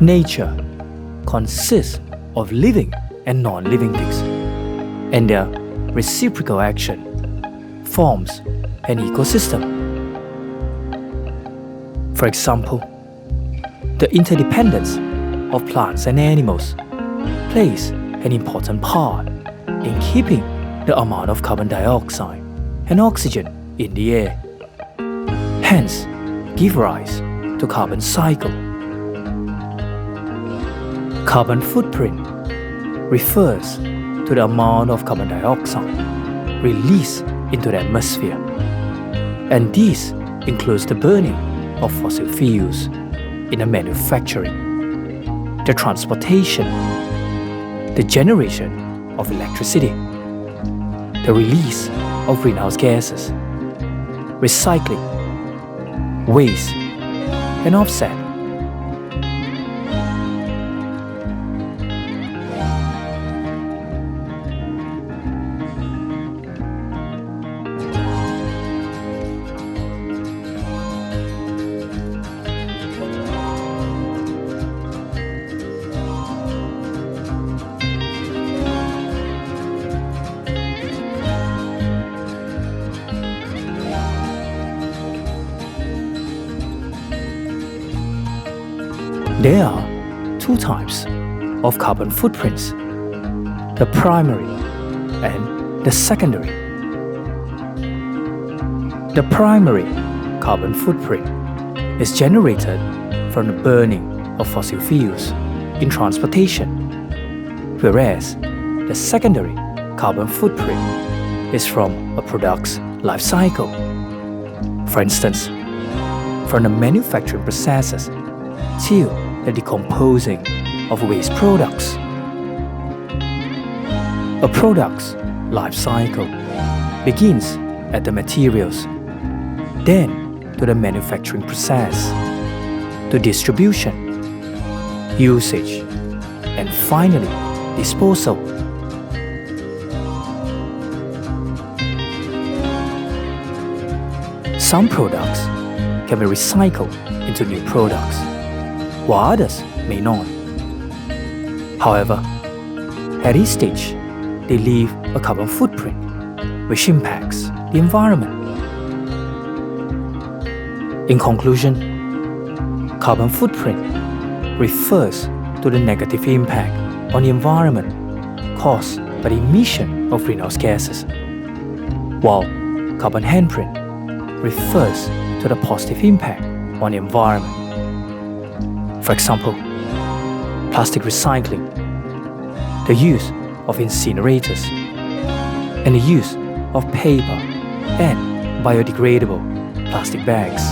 Nature consists of living and non-living things, and their reciprocal action forms an ecosystem. For example, the interdependence of plants and animals plays an important part in keeping the amount of carbon dioxide and oxygen in the air, hence give rise to carbon cycle. Carbon footprint refers to the amount of carbon dioxide released into the atmosphere, and this includes the burning of fossil fuels in the manufacturing, the transportation, the generation of electricity, the release of greenhouse gases, recycling, waste, and offset. There are two types of carbon footprints, the primary and the secondary. The primary carbon footprint is generated from the burning of fossil fuels in transportation, whereas the secondary carbon footprint is from a product's life cycle. For instance, from the manufacturing processes till the decomposing of waste products. A product's life cycle begins at the materials, then to the manufacturing process, to distribution, usage, and finally disposal. Some products can be recycled into new products, while others may not. However, at each stage, they leave a carbon footprint which impacts the environment. In conclusion, carbon footprint refers to the negative impact on the environment caused by the emission of greenhouse gases, while carbon handprint refers to the positive impact on the environment. For example, plastic recycling, the use of incinerators, and the use of paper and biodegradable plastic bags.